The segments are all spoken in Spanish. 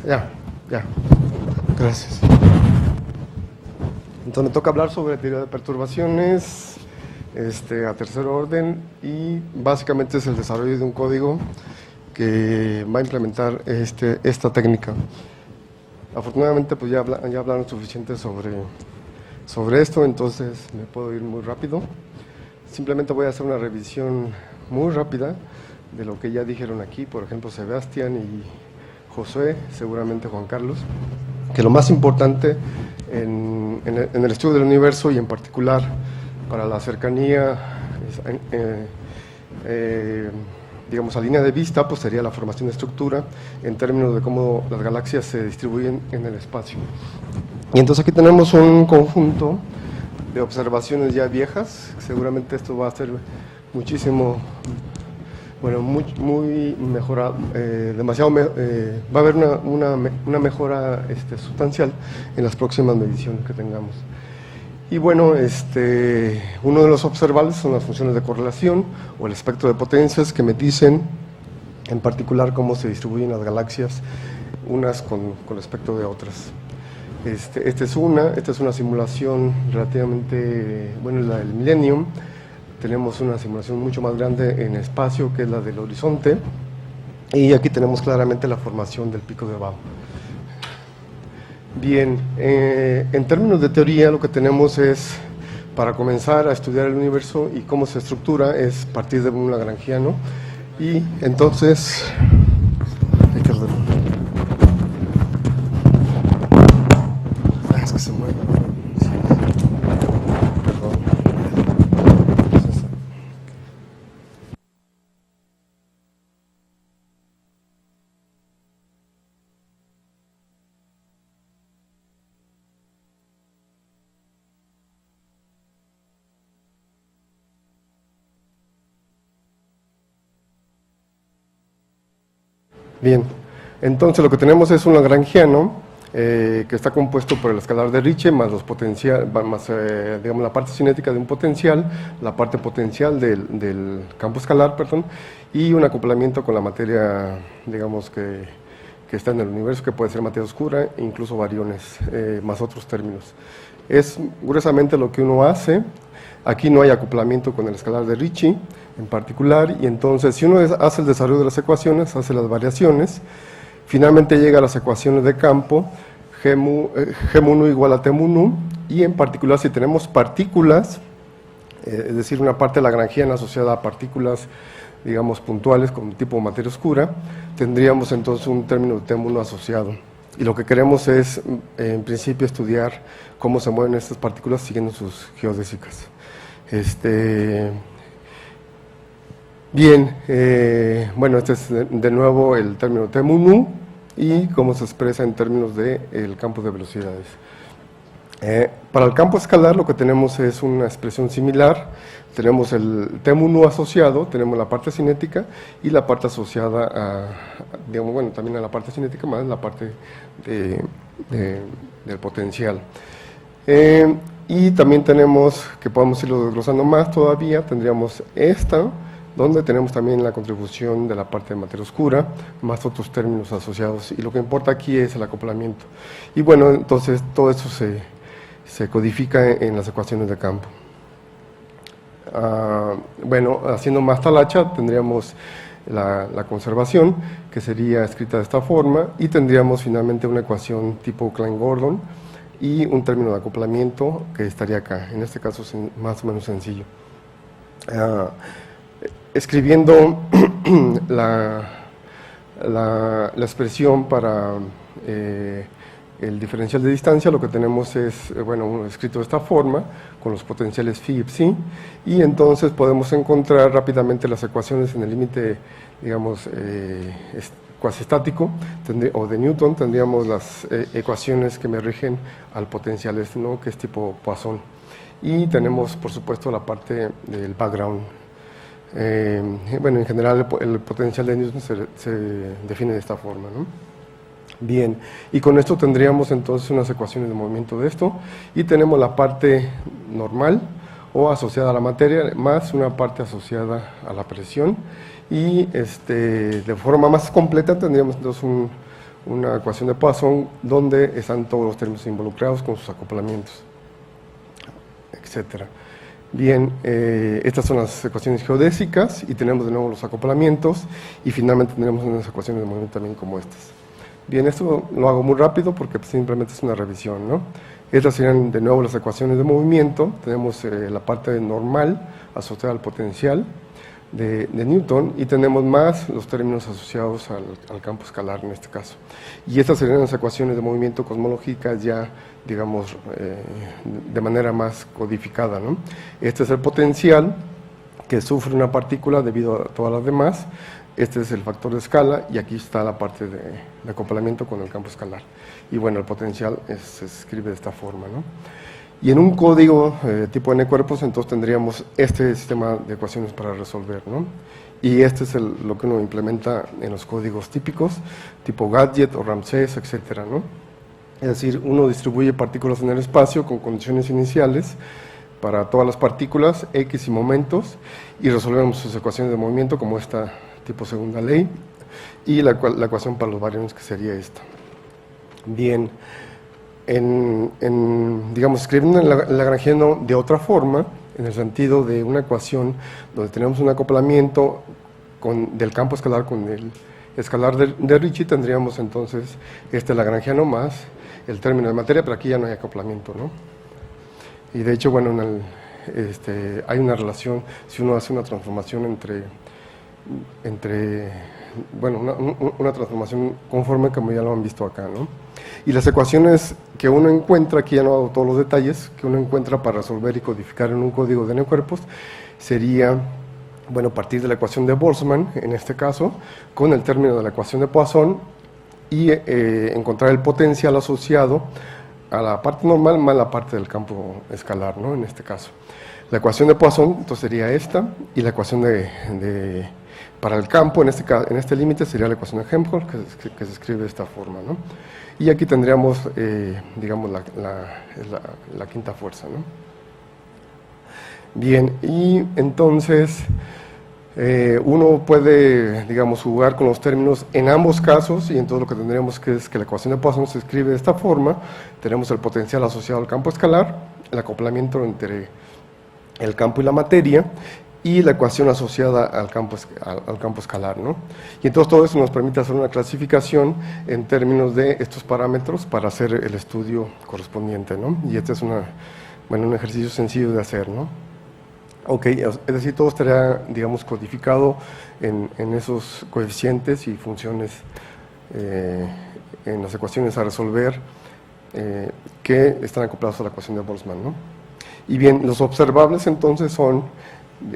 Ya. Gracias. Entonces me toca hablar sobre teoría de perturbaciones a tercer orden y básicamente es el desarrollo de un código que va a implementar esta técnica. Afortunadamente pues ya hablaron suficiente sobre esto, entonces me puedo ir muy rápido. Simplemente voy a hacer una revisión muy rápida de lo que ya dijeron aquí, por ejemplo Sebastián y Josué, seguramente Juan Carlos, que lo más importante en el estudio del universo y en particular para la cercanía, digamos a línea de vista, pues sería la formación de estructura en términos de cómo las galaxias se distribuyen en el espacio. Y entonces aquí tenemos un conjunto de observaciones ya viejas, seguramente esto va a ser muchísimo, bueno, muy mejorado, va a haber una mejora sustancial en las próximas mediciones que tengamos. Y bueno, uno de los observables son las funciones de correlación o el espectro de potencias que me dicen en particular cómo se distribuyen las galaxias unas con respecto de otras. Esta es una simulación relativamente, bueno, es la del Millennium. Tenemos una simulación mucho más grande en espacio, que es la del horizonte, y aquí tenemos claramente la formación del pico de Bao. Bien, en términos de teoría, lo que tenemos es, para comenzar a estudiar el universo y cómo se estructura, es partir de un lagrangiano, y entonces hay que ordenar. Es que se mueve. Bien, entonces lo que tenemos es un lagrangiano que está compuesto por el escalar de Ricci más digamos, la parte cinética de un potencial, la parte potencial del campo escalar, y un acoplamiento con la materia, digamos, que está en el universo, que puede ser materia oscura, e incluso bariones, más otros términos. Es gruesamente lo que uno hace. Aquí no hay acoplamiento con el escalar de Ricci en particular, y entonces si uno hace el desarrollo de las ecuaciones, hace las variaciones, finalmente llega a las ecuaciones de campo, G1 igual a T1, y en particular si tenemos partículas, es decir, una parte lagrangiana asociada a partículas, digamos, puntuales con tipo materia oscura, tendríamos entonces un término de T1 asociado. Y lo que queremos es, en principio, estudiar cómo se mueven estas partículas siguiendo sus geodésicas. Bien, bueno, este es de nuevo el término T1 y cómo se expresa en términos del campo de velocidades. Para el campo escalar lo que tenemos es una expresión similar. Tenemos el T1 asociado, tenemos la parte cinética y la parte asociada digamos, bueno, también a la parte cinética más la parte del potencial. Y también tenemos, que podemos irlo desglosando más todavía, tendríamos esta, donde tenemos también la contribución de la parte de materia oscura, más otros términos asociados, y lo que importa aquí es el acoplamiento. Y bueno, entonces todo eso se codifica en las ecuaciones de campo. Bueno, haciendo más talacha, tendríamos la conservación, que sería escrita de esta forma, y tendríamos finalmente una ecuación tipo Klein-Gordon, y un término de acoplamiento que estaría acá. En este caso es más o menos sencillo. Escribiendo la expresión para el diferencial de distancia, lo que tenemos es, bueno, escrito de esta forma, con los potenciales phi y psi, y entonces podemos encontrar rápidamente las ecuaciones en el límite, digamos, cuasi estático, o de Newton. Tendríamos las ecuaciones que me rigen al potencial ¿no? Que es tipo Poisson. Y tenemos, por supuesto, la parte del background. Bueno, en general el potencial de Newton se define de esta forma, ¿no? Bien, y con esto tendríamos entonces unas ecuaciones de movimiento de esto, y tenemos la parte normal o asociada a la materia, más una parte asociada a la presión, y de forma más completa tendríamos entonces una ecuación de Poisson donde están todos los términos involucrados con sus acoplamientos, etcétera. Bien, estas son las ecuaciones geodésicas y tenemos de nuevo los acoplamientos y finalmente tenemos unas ecuaciones de movimiento también como estas. Bien, esto lo hago muy rápido porque simplemente es una revisión, ¿no? Estas serían de nuevo las ecuaciones de movimiento. Tenemos la parte normal asociada al potencial de Newton y tenemos más los términos asociados al campo escalar en este caso. Y estas serían las ecuaciones de movimiento cosmológicas ya, digamos, de manera más codificada, ¿no? Este es el potencial que sufre una partícula debido a todas las demás. Este es el factor de escala y aquí está la parte de acoplamiento con el campo escalar. Y bueno, el potencial se escribe de esta forma, ¿no? Y en un código tipo n cuerpos, entonces tendríamos este sistema de ecuaciones para resolver, ¿no? Y este es lo que uno implementa en los códigos típicos, tipo Gadget o Ramsés, etcétera, ¿no? Es decir, uno distribuye partículas en el espacio con condiciones iniciales para todas las partículas, x y momentos, y resolvemos sus ecuaciones de movimiento como esta tipo segunda ley, y la ecuación para los bariones que sería esta. Bien, digamos, escribiendo el lagrangiano de otra forma, en el sentido de una ecuación donde tenemos un acoplamiento del campo escalar con el escalar de Ricci, tendríamos entonces este lagrangiano más el término de materia, pero aquí ya no hay acoplamiento, ¿no? Y de hecho, bueno, hay una relación, si uno hace una transformación una transformación conforme, como ya lo han visto acá, ¿no? Y las ecuaciones que uno encuentra, aquí ya no hago todos los detalles, que uno encuentra para resolver y codificar en un código de n-cuerpos, sería, bueno, partir de la ecuación de Boltzmann, en este caso, con el término de la ecuación de Poisson, y encontrar el potencial asociado a la parte normal más la parte del campo escalar, ¿no? En este caso. La ecuación de Poisson, entonces, sería esta, y la ecuación para el campo, en este límite, sería la ecuación de Helmholtz, que se escribe de esta forma, ¿no? Y aquí tendríamos, digamos, la quinta fuerza, ¿no? Bien, y entonces uno puede, digamos, jugar con los términos en ambos casos, y entonces lo que tendríamos es que la ecuación de Poisson se escribe de esta forma. Tenemos el potencial asociado al campo escalar, el acoplamiento entre el campo y la materia, y la ecuación asociada al campo escalar, ¿no? Y entonces todo eso nos permite hacer una clasificación en términos de estos parámetros para hacer el estudio correspondiente, ¿no? Y este es un ejercicio sencillo de hacer, ¿no? Ok, es decir, todo estaría, digamos, codificado en esos coeficientes y funciones en las ecuaciones a resolver que están acoplados a la ecuación de Boltzmann, ¿no? Y bien, los observables entonces son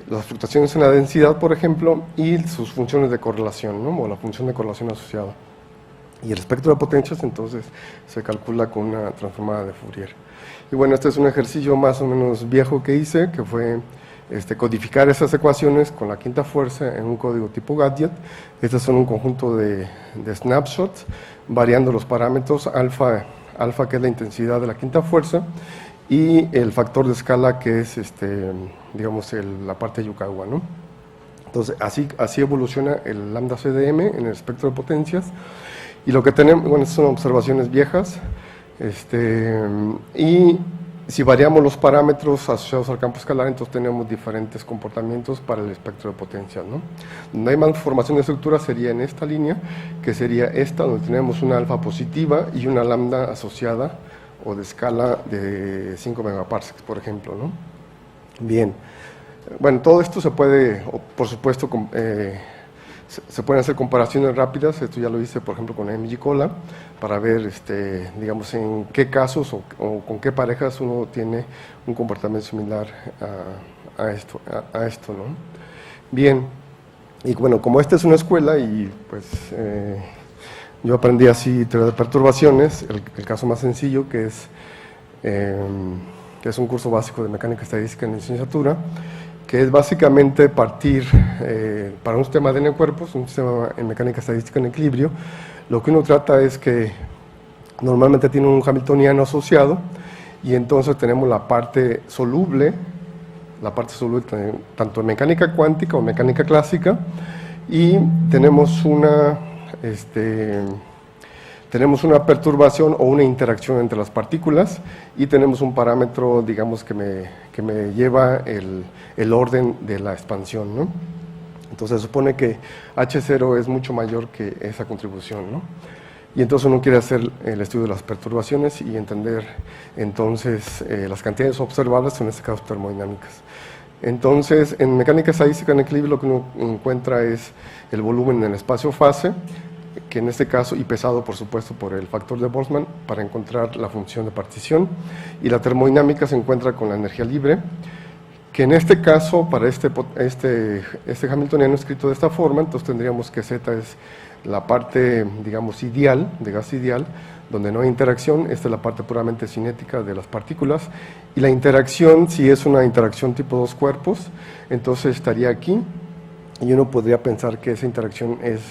las fluctuaciones en la densidad, por ejemplo, y sus funciones de correlación, ¿no? O la función de correlación asociada. Y el espectro de potencias, entonces, se calcula con una transformada de Fourier. Y bueno, este es un ejercicio más o menos viejo que hice, que fue codificar esas ecuaciones con la quinta fuerza en un código tipo Gadget. Estos son un conjunto de snapshots, variando los parámetros alfa, que es la intensidad de la quinta fuerza, y el factor de escala, que es, digamos, la parte Yukawa, ¿no? Entonces, así evoluciona el lambda CDM en el espectro de potencias. Y lo que tenemos, bueno, estas son observaciones viejas, y si variamos los parámetros asociados al campo escalar, entonces tenemos diferentes comportamientos para el espectro de potencias, ¿no? Donde hay más formación de estructura sería en esta línea, que sería esta, donde tenemos una alfa positiva y una lambda asociada o de escala de 5 megaparsecs, por ejemplo, ¿no? Bien, bueno, todo esto se puede, por supuesto, se pueden hacer comparaciones rápidas. Esto ya lo hice, por ejemplo, con MG Cola, para ver, digamos, en qué casos o con qué parejas uno tiene un comportamiento similar a esto, ¿no? Bien, y bueno, como esta es una escuela y pues yo aprendí así teoría de perturbaciones, el caso más sencillo, que es un curso básico de mecánica estadística en licenciatura, que es básicamente partir para un sistema de n-cuerpos, un sistema en mecánica estadística en equilibrio. Lo que uno trata es que normalmente tiene un hamiltoniano asociado, y entonces tenemos la parte soluble tanto en mecánica cuántica o mecánica clásica, y tenemos tenemos una perturbación o una interacción entre las partículas y tenemos un parámetro, digamos, que me lleva el orden de la expansión, ¿no? Entonces se supone que H0 es mucho mayor que esa contribución, ¿no? Y entonces uno quiere hacer el estudio de las perturbaciones y entender entonces las cantidades observables, en este caso termodinámicas. Entonces, en mecánica estadística en equilibrio lo que uno encuentra es el volumen en el espacio-fase, que en este caso, y pesado por supuesto por el factor de Boltzmann, para encontrar la función de partición, y la termodinámica se encuentra con la energía libre, que en este caso, para este hamiltoniano escrito de esta forma, entonces tendríamos que Z es la parte, digamos, ideal, de gas ideal, donde no hay interacción. Esta es la parte puramente cinética de las partículas, y la interacción, si es una interacción tipo dos cuerpos, entonces estaría aquí, y uno podría pensar que esa interacción es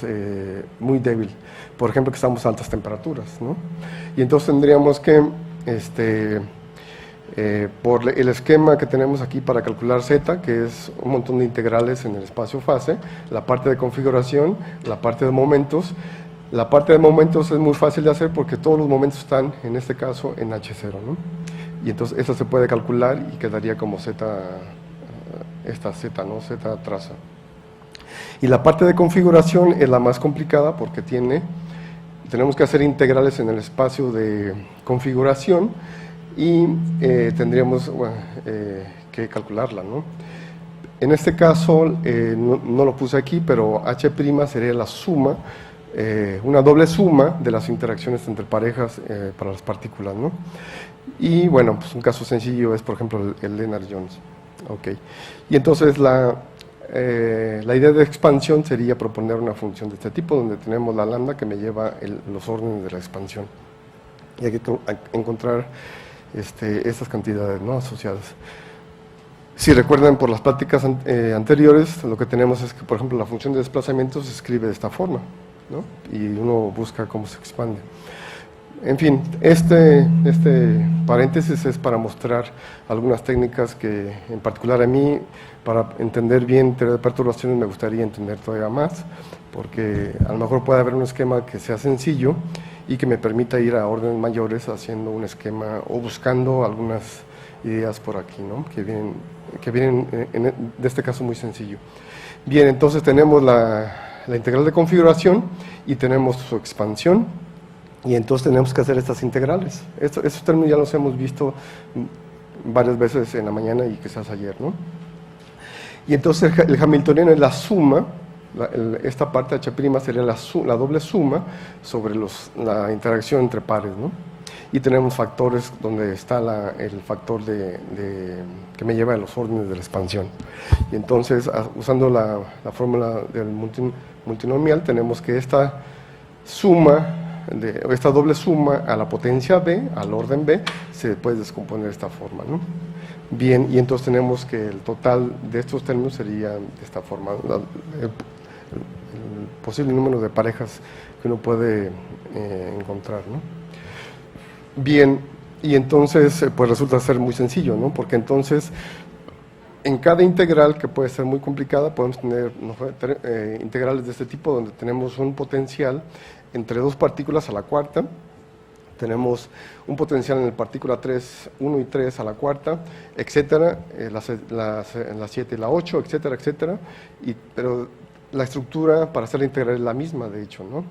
muy débil, por ejemplo, que estamos a altas temperaturas, ¿no? Y entonces tendríamos que, por el esquema que tenemos aquí para calcular Z, que es un montón de integrales en el espacio-fase, la parte de configuración, la parte de momentos. La parte de momentos es muy fácil de hacer porque todos los momentos están, en este caso, en H0, ¿no? Y entonces eso se puede calcular y quedaría como Z, esta Z, ¿no? Z traza. Y la parte de configuración es la más complicada porque tenemos que hacer integrales en el espacio de configuración y tendríamos que calcularla, ¿no? En este caso, no lo puse aquí, pero H' sería la suma, una doble suma de las interacciones entre parejas para las partículas, ¿no? Y bueno, pues un caso sencillo es, por ejemplo, el Lennard-Jones. Okay. Y entonces la idea de expansión sería proponer una función de este tipo, donde tenemos la lambda que me lleva los órdenes de la expansión. Y hay que encontrar estas cantidades, ¿no?, asociadas. Si recuerdan por las pláticas anteriores, lo que tenemos es que, por ejemplo, la función de desplazamiento se escribe de esta forma, ¿no? Y uno busca cómo se expande. En fin, este paréntesis es para mostrar algunas técnicas que, en particular a mí, para entender bien teoría de perturbaciones me gustaría entender todavía más, porque a lo mejor puede haber un esquema que sea sencillo y que me permita ir a órdenes mayores haciendo un esquema o buscando algunas ideas por aquí, ¿no?, que vienen de este caso muy sencillo. Bien, entonces tenemos la integral de configuración y tenemos su expansión, y entonces tenemos que hacer estas integrales. Estos términos ya los hemos visto varias veces en la mañana y quizás ayer, ¿no? Y entonces el hamiltoniano es la suma, esta parte H' sería la doble suma sobre la interacción entre pares, ¿no? Y tenemos factores donde está el factor que me lleva a los órdenes de la expansión. Y entonces, usando la fórmula del multinomial, tenemos que esta doble suma a la potencia B, al orden B, se puede descomponer de esta forma, ¿no? Bien, y entonces tenemos que el total de estos términos sería de esta forma, el posible número de parejas que uno puede encontrar, ¿no? Bien, y entonces pues resulta ser muy sencillo, ¿no? Porque entonces en cada integral, que puede ser muy complicada, podemos tener integrales de este tipo, donde tenemos un potencial entre dos partículas a la cuarta, tenemos un potencial en el partícula 3, 1 y 3 a la cuarta, etcétera, la 7 y la 8, etcétera, etcétera, pero la estructura para hacer la integral es la misma, de hecho, ¿no?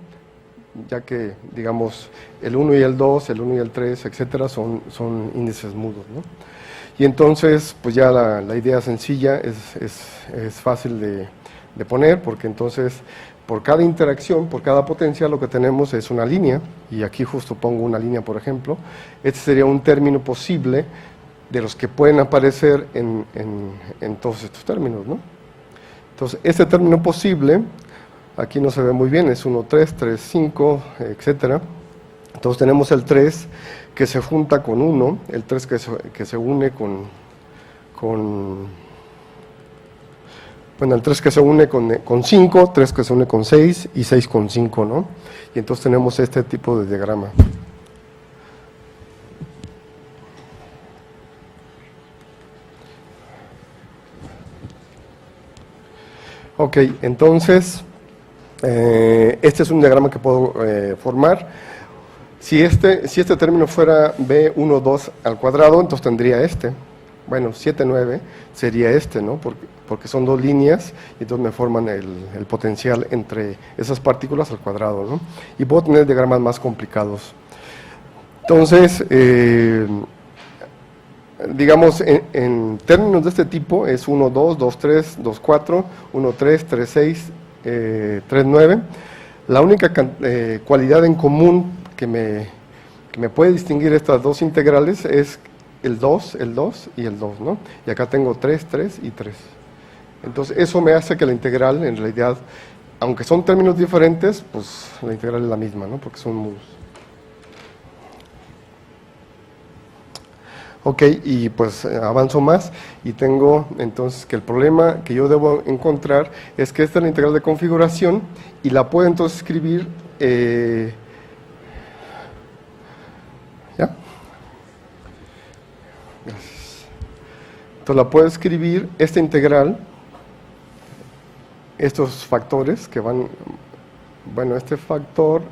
Ya que, digamos, el 1 y el 2, el 1 y el 3, etcétera, son índices mudos, ¿no? Y entonces, pues ya la idea sencilla es fácil de poner, porque entonces, por cada interacción, por cada potencial, lo que tenemos es una línea, y aquí justo pongo una línea, por ejemplo. Este sería un término posible de los que pueden aparecer en todos estos términos, ¿no? Entonces, este término posible, aquí no se ve muy bien, es 1, 3, 3, 5, etcétera. Entonces tenemos el 3 que se junta con 1, el 3 que se une bueno, el 3 que se une con 5, 3 que se une con 6 y 6 con 5, ¿no? Y entonces tenemos este tipo de diagrama. Ok, entonces, este es un diagrama que puedo formar. Si este término fuera B12 al cuadrado, entonces tendría este. Bueno, 7, 9 sería este, ¿no? Porque son dos líneas y entonces me forman el potencial entre esas partículas al cuadrado, ¿no? Y puedo tener diagramas más complicados. Entonces, digamos, en términos de este tipo es 1, 2, 2, 3, 2, 4, 1, 3, 3, 6, 3, 9. La única cualidad en común que me puede distinguir estas dos integrales es el 2 y el 2, ¿no? Y acá tengo 3, 3 y 3. Entonces, eso me hace que la integral, en realidad, aunque son términos diferentes, pues la integral es la misma, ¿no? Porque son modos. Ok, y pues avanzo más y tengo entonces que el problema que yo debo encontrar es que esta es la integral de configuración y la puedo entonces escribir, ¿ya? Gracias. Entonces la puedo escribir, esta integral, estos factores que van, bueno, este factor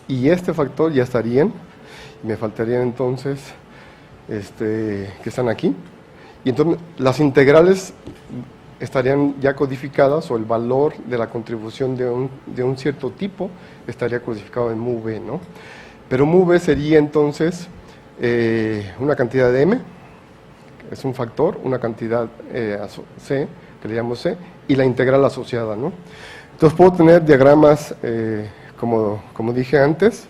y este factor ya estarían, me faltarían entonces que están aquí, y entonces las integrales estarían ya codificadas, o el valor de la contribución de un cierto tipo estaría codificado en mu b, ¿no? Pero mu b sería entonces una cantidad de m, es un factor, una cantidad c, que le llamo c, y la integral asociada, ¿no? Entonces puedo tener diagramas, como dije antes,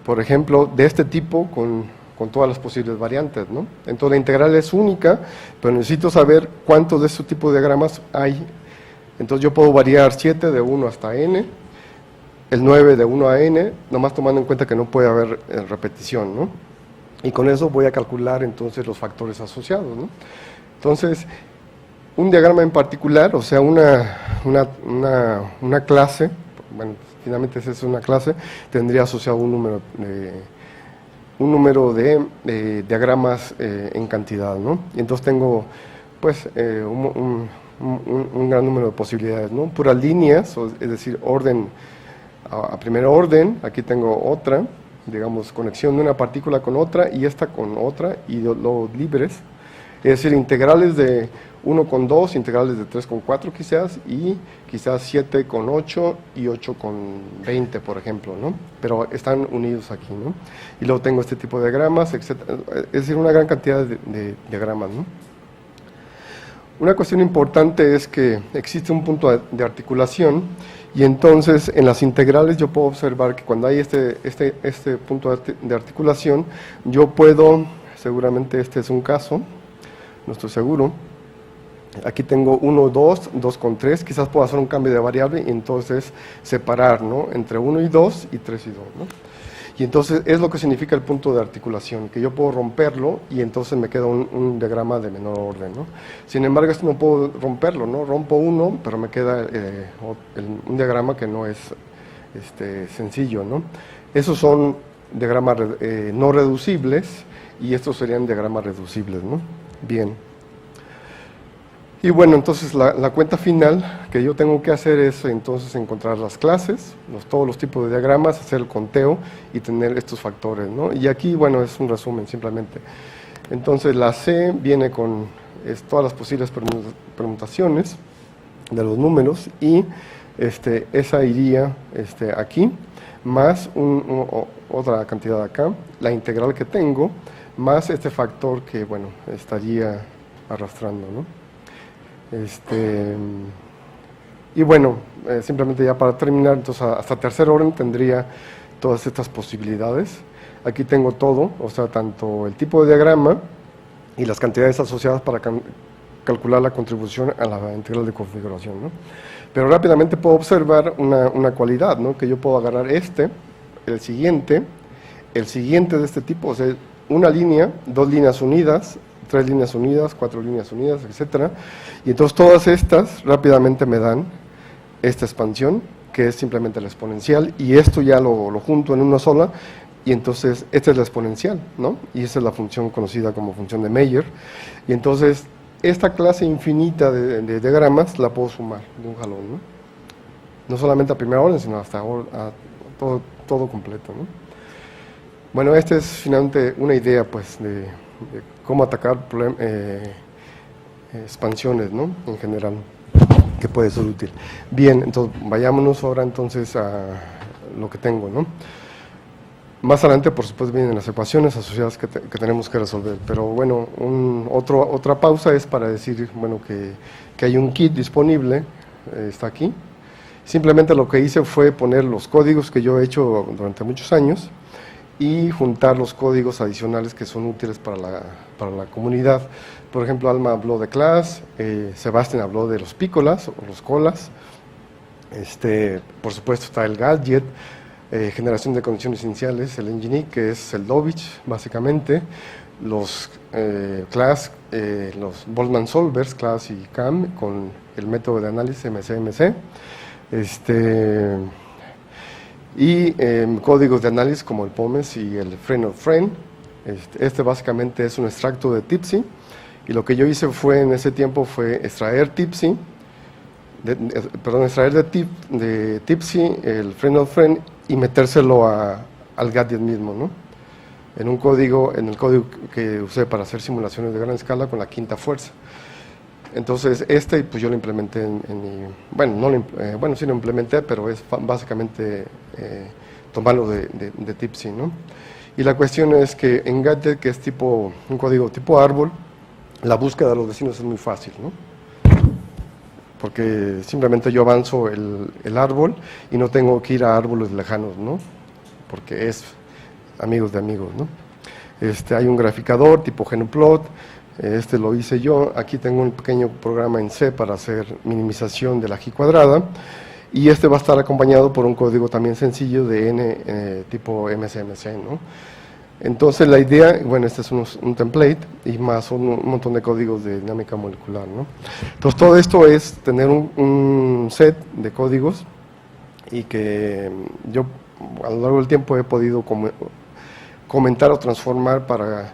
por ejemplo, de este tipo con todas las posibles variantes, ¿no? Entonces la integral es única, pero necesito saber cuántos de este tipo de diagramas hay. Entonces yo puedo variar 7 de 1 hasta n, el 9 de 1 a n, nomás tomando en cuenta que no puede haber repetición, ¿no? Y con eso voy a calcular entonces los factores asociados, ¿no? Entonces, un diagrama en particular, o sea, una clase, bueno, finalmente esa es una clase, tendría asociado un número de diagramas en cantidad, ¿no? Y entonces tengo, pues, un gran número de posibilidades, ¿no? Puras líneas, es decir, orden a primer orden, aquí tengo otra, digamos, conexión de una partícula con otra, y esta con otra, y los libres, es decir, integrales de 1 con 2, integrales de 3 con 4 quizás, y quizás 7 con 8 y 8 con 20, por ejemplo, ¿no? Pero están unidos aquí, ¿no? Y luego tengo este tipo de diagramas, etc. Es decir, una gran cantidad de diagramas, ¿no? Una cuestión importante es que existe un punto de articulación, y entonces en las integrales yo puedo observar que cuando hay este punto de articulación, yo puedo, seguramente este es un caso, no estoy seguro. Aquí tengo 1, 2, 2 con 3, quizás puedo hacer un cambio de variable y entonces separar, ¿no? Entre 1 y 2 y 3 y 2, ¿no? Y entonces es lo que significa el punto de articulación, que yo puedo romperlo y entonces me queda un diagrama de menor orden, ¿no? Sin embargo, esto no puedo romperlo, ¿no? Rompo uno, pero me queda un diagrama que no es sencillo, ¿no? Esos son diagramas no reducibles y estos serían diagramas reducibles, ¿no? Bien. Y bueno, entonces la cuenta final que yo tengo que hacer es entonces encontrar las clases, todos los tipos de diagramas, hacer el conteo y tener estos factores, ¿no? Y aquí, bueno, es un resumen simplemente. Entonces la C viene con todas las posibles permutaciones de los números y esa iría aquí, más otra cantidad acá, la integral que tengo, más este factor que, bueno, estaría arrastrando, ¿no? Y bueno, simplemente ya para terminar, entonces hasta tercer orden tendría todas estas posibilidades. Aquí tengo todo, o sea, tanto el tipo de diagrama y las cantidades asociadas para calcular la contribución a la integral de configuración, ¿no? Pero rápidamente puedo observar una cualidad, ¿no? Que yo puedo agarrar el siguiente de este tipo, o sea, una línea, dos líneas unidas, 3 líneas unidas, 4 líneas unidas, etcétera. Y entonces todas estas rápidamente me dan esta expansión, que es simplemente la exponencial, y esto ya lo junto en una sola, y entonces esta es la exponencial, ¿no? Y esa es la función conocida como función de Mayer. Y entonces esta clase infinita de diagramas la puedo sumar de un jalón, ¿no? No solamente a primera orden, sino hasta todo completo, ¿no? Bueno, esta es finalmente una idea, pues, de cómo atacar expansiones, ¿no? En general, que puede ser útil. Bien, entonces vayámonos ahora entonces a lo que tengo, ¿no? Más adelante, por supuesto, vienen las ecuaciones asociadas que tenemos que resolver, pero bueno, otra pausa es para decir, bueno, que hay un kit disponible, está aquí. Simplemente lo que hice fue poner los códigos que yo he hecho durante muchos años y juntar los códigos adicionales que son útiles para la comunidad. Por ejemplo, Alma habló de class, Sebastián habló de los pícolas o los colas, por supuesto está el gadget, generación de condiciones iniciales, el Nginx, que es el Lovich, básicamente, los class, los Boltzmann solvers, class y CAM, con el método de análisis MCMC, y códigos de análisis como el POMES y el friend of friend. Básicamente es un extracto de TIPSY, y lo que yo hice fue en ese tiempo fue extraer TIPSY, extraer de TIPSY el friend of friend y metérselo al gadget mismo, ¿no? En el código que usé para hacer simulaciones de gran escala con la quinta fuerza. Entonces pues yo lo implementé sí lo implementé, pero es básicamente tomarlo de TIPSY, ¿no? Y la cuestión es que en gadget, que es un código tipo árbol, la búsqueda de los vecinos es muy fácil, ¿no? Porque simplemente yo avanzo el árbol y no tengo que ir a árboles lejanos, ¿no? Porque es amigos de amigos, ¿no? Hay un graficador tipo Genoplot, lo hice yo. Aquí tengo un pequeño programa en C para hacer minimización de la G cuadrada, y va a estar acompañado por un código también sencillo de N tipo MCMC, ¿no? Entonces la idea, bueno, este es un template y más un montón de códigos de dinámica molecular, ¿no? Entonces todo esto es tener un set de códigos, y que yo a lo largo del tiempo he podido comentar o transformar para,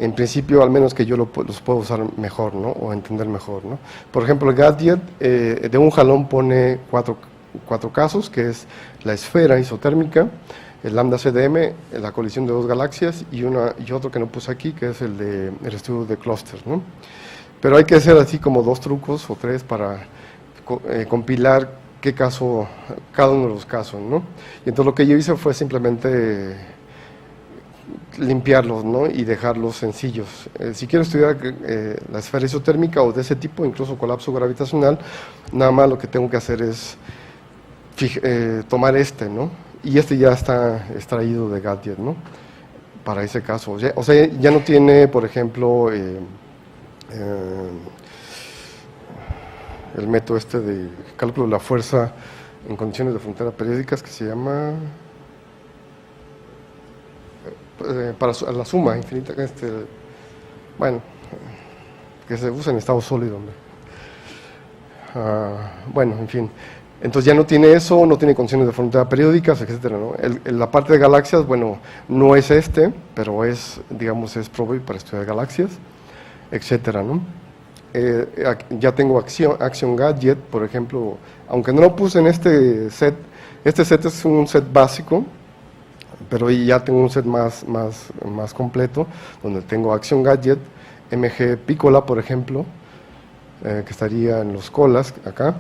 en principio, al menos que yo los puedo usar mejor, ¿no? O entender mejor, ¿no? Por ejemplo, el gadget de un jalón pone cuatro casos, que es la esfera isotérmica, el lambda CDM, la colisión de dos galaxias, y otro que no puse aquí, que es el estudio de clústeres, ¿no? Pero hay que hacer así como 2 trucos o 3 para compilar cada uno de los casos, ¿no? Y entonces lo que yo hice fue simplemente limpiarlos, ¿no? Y dejarlos sencillos. Si quiero estudiar la esfera isotérmica o de ese tipo, incluso colapso gravitacional, nada más lo que tengo que hacer es tomar ¿no? Y ya está extraído de gadget, ¿no? Para ese caso. O sea, ya no tiene, por ejemplo, el método de cálculo de la fuerza en condiciones de frontera periódicas, que se llama para la suma infinita, bueno, que se usa en estado sólido. Bueno, en fin. Entonces ya no tiene eso, no tiene condiciones de frontera periódicas, etcétera, ¿no? La parte de galaxias, bueno, no es pero es, digamos, es probable para estudiar galaxias, etcétera, ¿no? Ya tengo Action Gadget, por ejemplo, aunque no lo puse en este set es un set básico, pero ya tengo un set más completo, donde tengo Action Gadget, MG Piccola, por ejemplo, que estaría en los colas acá.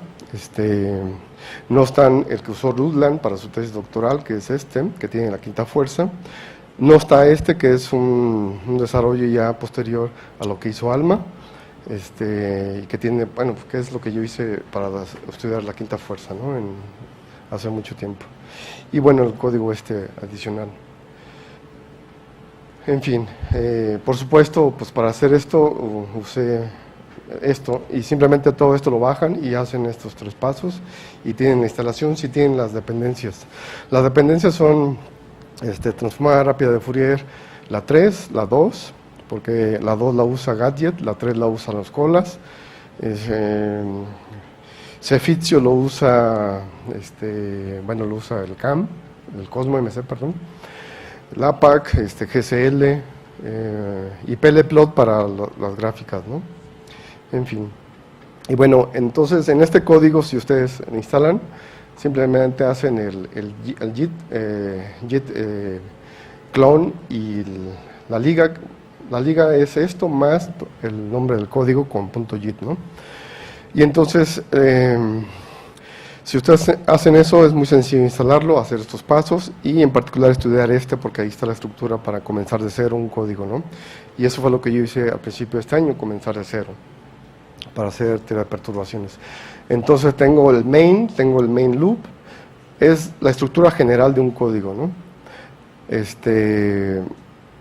No están el que usó Rutland para su tesis doctoral, que es que tiene la quinta fuerza. No está que es un desarrollo ya posterior a lo que hizo Alma, y que tiene, bueno, que es lo que yo hice para estudiar la quinta fuerza, ¿no? Hace mucho tiempo. Y bueno, el código adicional. En fin, por supuesto, pues para hacer esto usé y simplemente todo esto lo bajan y hacen estos 3 pasos y tienen la instalación, si tienen las dependencias. Las dependencias son transformada rápida de Fourier, la 3, la 2, porque la 2 la usa Gadget, la 3 la usan los colas, Cefizio lo usa, lo usa el CAM, el Cosmo MC, perdón, LAPAC, GCL, y PLPlot para las gráficas, ¿no? En fin. Y bueno, entonces en este código, si ustedes instalan, simplemente hacen el JIT clon y la liga. La liga es esto más el nombre del código con .git, ¿no? Y entonces, si ustedes hacen eso, es muy sencillo instalarlo, hacer estos pasos y en particular estudiar porque ahí está la estructura para comenzar de cero un código, ¿no? Y eso fue lo que yo hice al principio de este año, comenzar de cero, para hacer teoría de perturbaciones. Entonces tengo el main loop, es la estructura general de un código, ¿no?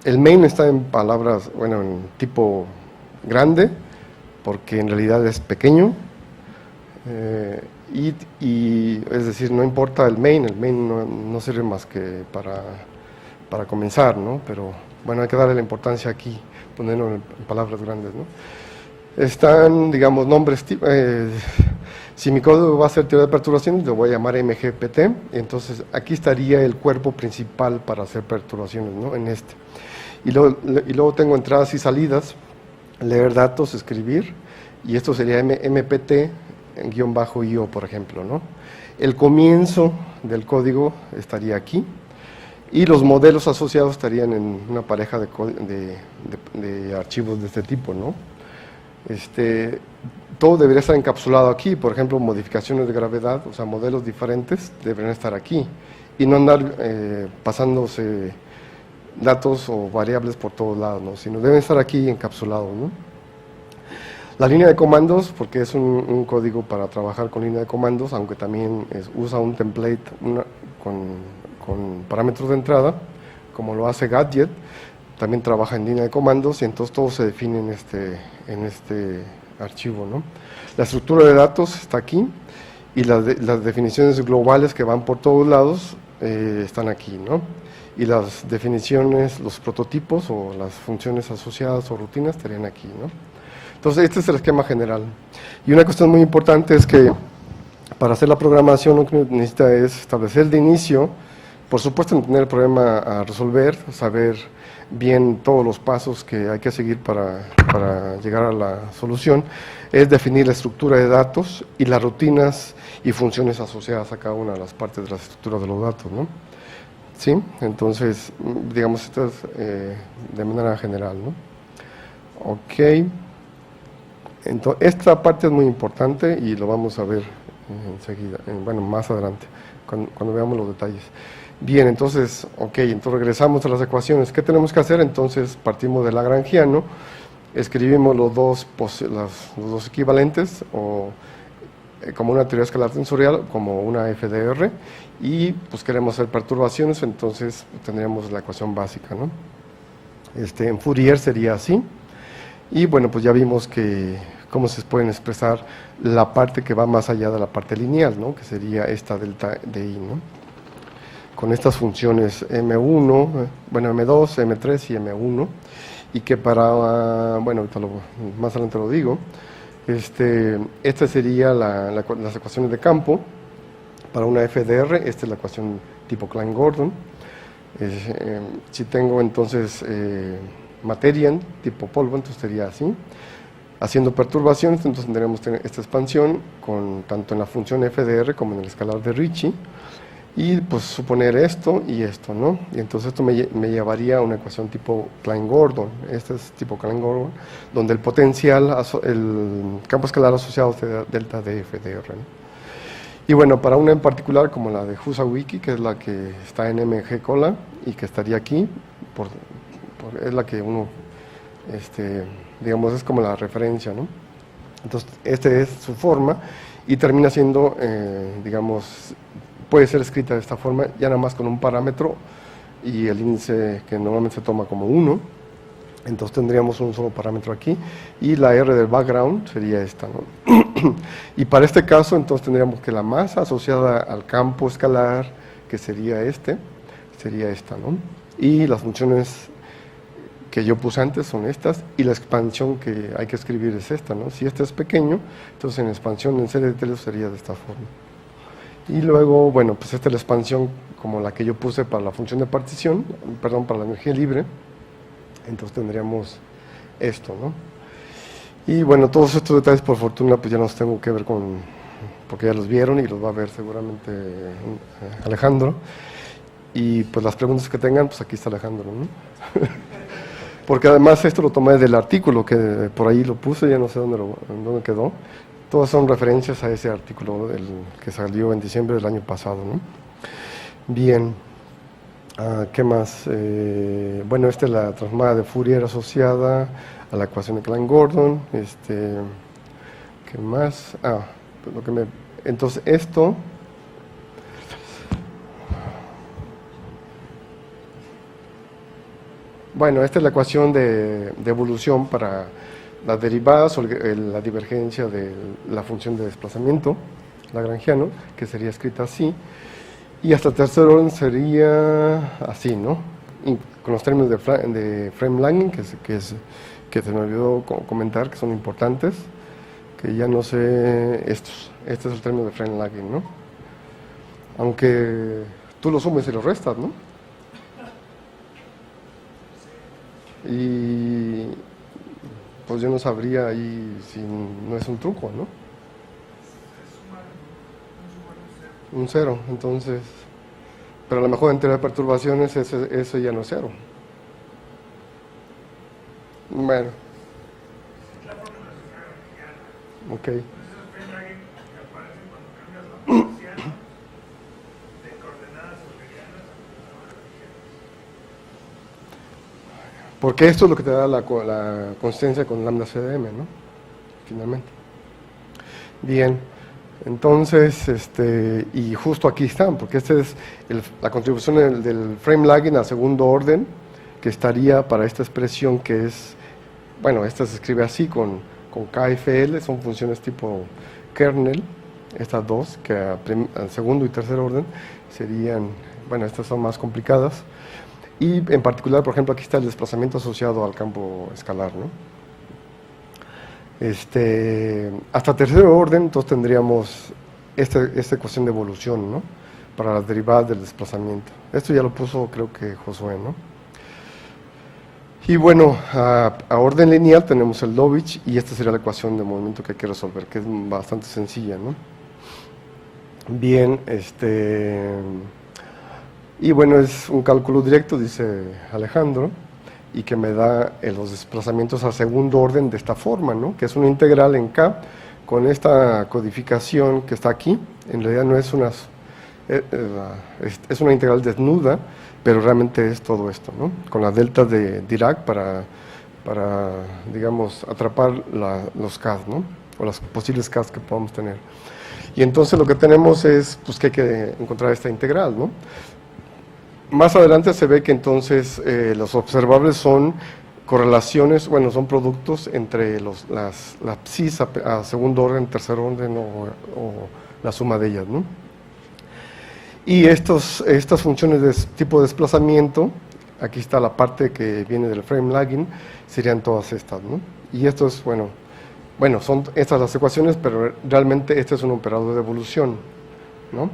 El main está en palabras, bueno, en tipo grande, porque en realidad es pequeño, y es decir, no importa el main no sirve más que para comenzar, ¿no? Pero bueno, hay que darle la importancia aquí, ponerlo en palabras grandes, ¿no? Están, digamos, nombres, si mi código va a ser teoría de perturbaciones, lo voy a llamar MGPT, entonces aquí estaría el cuerpo principal para hacer perturbaciones, ¿no? En y luego tengo entradas y salidas, leer datos, escribir, y esto sería MPT-IO, por ejemplo, ¿no? El comienzo del código estaría aquí, y los modelos asociados estarían en una pareja de archivos de este tipo, ¿no? Todo debería estar encapsulado aquí, por ejemplo, modificaciones de gravedad, o sea, modelos diferentes deberían estar aquí, y no andar pasándose datos o variables por todos lados, ¿no? Sino deben estar aquí encapsulados, ¿no? La línea de comandos, porque es un código para trabajar con línea de comandos, aunque también usa un template con parámetros de entrada, como lo hace Gadget, también trabaja en línea de comandos y entonces todo se define en este archivo, ¿no? La estructura de datos está aquí y las definiciones globales que van por todos lados están aquí, ¿no? Y las definiciones, los prototipos o las funciones asociadas o rutinas estarían aquí, ¿no? Entonces este es el esquema general. Y una cuestión muy importante es que para hacer la programación lo que necesita es establecer de inicio, por supuesto entender el problema a resolver, saber bien todos los pasos que hay que seguir para llegar a la solución, es definir la estructura de datos y las rutinas y funciones asociadas a cada una de las partes de la estructura de los datos, ¿no? ¿Sí? Entonces, digamos, esto es de manera general, ¿no? Ok. Entonces, esta parte es muy importante y lo vamos a ver enseguida, bueno, más adelante, cuando veamos los detalles. Bien, entonces, entonces regresamos a las ecuaciones. ¿Qué tenemos que hacer? Entonces partimos del lagrangiano, escribimos los dos equivalentes, o como una teoría escalar tensorial, como una FDR, y pues queremos hacer perturbaciones, entonces tendríamos la ecuación básica, ¿no? En Fourier sería así, y bueno, pues ya vimos cómo se pueden expresar la parte que va más allá de la parte lineal, ¿no? Que sería esta delta de I, ¿no? Con estas funciones M1, bueno, M2, M3 y M1, y que bueno, ahorita más adelante lo digo, esta sería las ecuaciones de campo para una FDR, esta es la ecuación tipo Klein-Gordon. Si tengo entonces materia tipo polvo, entonces sería así. Haciendo perturbaciones, entonces tendremos esta expansión tanto en la función FDR como en el escalar de Ricci, y pues suponer esto y esto, ¿no? Y entonces esto me llevaría a una ecuación tipo Klein-Gordon, este es tipo Klein-Gordon, donde el potencial, el campo escalar asociado es delta de FDR, ¿no? Y bueno, para una en particular como la de Husawiki, que es la que está en MG cola y que estaría aquí, es la que uno, digamos, es como la referencia, ¿no? Entonces, esta es su forma y termina siendo, digamos, puede ser escrita de esta forma, ya nada más con un parámetro y el índice que normalmente se toma como 1, entonces tendríamos un solo parámetro aquí, y la R del background sería esta, ¿no? Y para este caso, entonces tendríamos que la masa asociada al campo escalar, que sería sería esta, ¿no? Y las funciones que yo puse antes son estas, y la expansión que hay que escribir es esta, ¿no? Si este es pequeño, entonces en expansión en serie de Taylor sería de esta forma. Y luego, bueno, pues esta es la expansión como la que yo puse para la función de partición, perdón, para la energía libre. Entonces tendríamos esto, ¿no? Y bueno, todos estos detalles por fortuna pues ya no los tengo que ver porque ya los vieron y los va a ver seguramente Alejandro. y pues las preguntas que tengan, pues aquí está Alejandro, ¿no? Porque además esto lo tomé del artículo, que por ahí lo puse, ya no sé dónde quedó. Todas son referencias a ese artículo que salió en diciembre del año pasado, ¿no? Bien, ¿qué más? Bueno, esta es la transformada de Fourier asociada a la ecuación de Klein-Gordon. ¿Qué más? Pues entonces esto... Bueno, esta es la ecuación de evolución para las derivadas o la divergencia de la función de desplazamiento lagrangiano, que sería escrita así, y hasta tercer orden sería así, ¿no? Y con los términos de Frame-Langen, que se me olvidó comentar, que son importantes, que ya no sé estos. Este es el término de Frame-Langen, ¿no? Aunque tú lo sumes y lo restas, ¿no? Y pues yo no sabría ahí si no es un truco, ¿no? Un cero, entonces, pero a lo mejor en teoría de perturbaciones eso ya no es cero. Bueno, ok. Porque esto es lo que te da la consistencia con lambda CDM, ¿no? Finalmente. Bien, entonces, y justo aquí están, porque esta es la contribución del Frame-Langen a segundo orden, que estaría para esta expresión que es, bueno, esta se escribe así con KFL, son funciones tipo kernel, estas dos, que al segundo y tercer orden serían, bueno, estas son más complicadas. Y en particular, por ejemplo, aquí está el desplazamiento asociado al campo escalar, ¿no? Hasta tercer orden, entonces tendríamos esta ecuación de evolución, ¿no? Para las derivadas del desplazamiento. Esto ya lo puso, creo que Josué, ¿no? Y bueno, a orden lineal tenemos el Lovich, y esta sería la ecuación de movimiento que hay que resolver, que es bastante sencilla, ¿no? Bien, y bueno, es un cálculo directo, dice Alejandro, y que me da los desplazamientos a segundo orden de esta forma, ¿no? Que es una integral en K con esta codificación que está aquí. En realidad no es es una integral desnuda, pero realmente es todo esto, ¿no? Con la delta de Dirac para digamos, atrapar los K, ¿no? O las posibles K que podamos tener. Y entonces lo que tenemos es, pues, que hay que encontrar esta integral, ¿no? Más adelante se ve que entonces los observables son correlaciones, bueno, son productos entre las psis a segundo orden, tercer orden o la suma de ellas, ¿no? Y estas funciones de tipo de desplazamiento, aquí está la parte que viene del Frame-Langen, serían todas estas, ¿no? Y esto es, bueno, son estas las ecuaciones, pero realmente este es un operador de evolución, ¿no?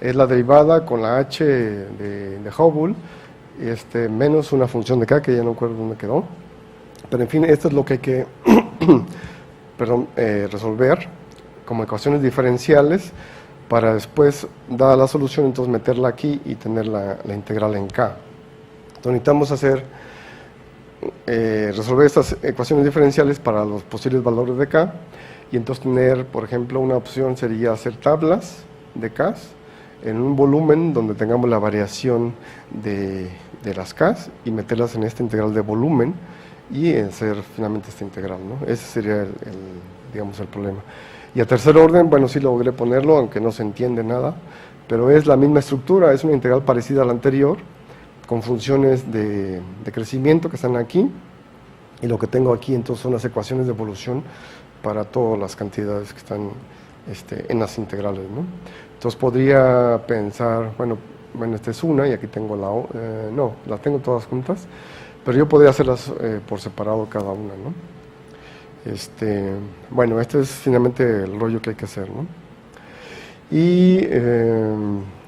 Es la derivada con la h de Hubble, menos una función de k, que ya no recuerdo dónde quedó. Pero en fin, esto es lo que hay que resolver como ecuaciones diferenciales para después, dada la solución, entonces meterla aquí y tener la integral en k. Entonces necesitamos resolver estas ecuaciones diferenciales para los posibles valores de k, y entonces tener, por ejemplo, una opción sería hacer tablas de k en un volumen donde tengamos la variación de las k y meterlas en esta integral de volumen y hacer finalmente esta integral, ¿no? Ese sería digamos, el problema. Y a tercer orden, bueno, sí logré ponerlo, aunque no se entiende nada, pero es la misma estructura, es una integral parecida a la anterior, con funciones de crecimiento que están aquí, y lo que tengo aquí entonces son las ecuaciones de evolución para todas las cantidades que están en las integrales, ¿no? Entonces podría pensar, bueno, esta es una y aquí tengo no, las tengo todas juntas, pero yo podría hacerlas por separado cada una, ¿no? Bueno, este es finalmente el rollo que hay que hacer, ¿no? Y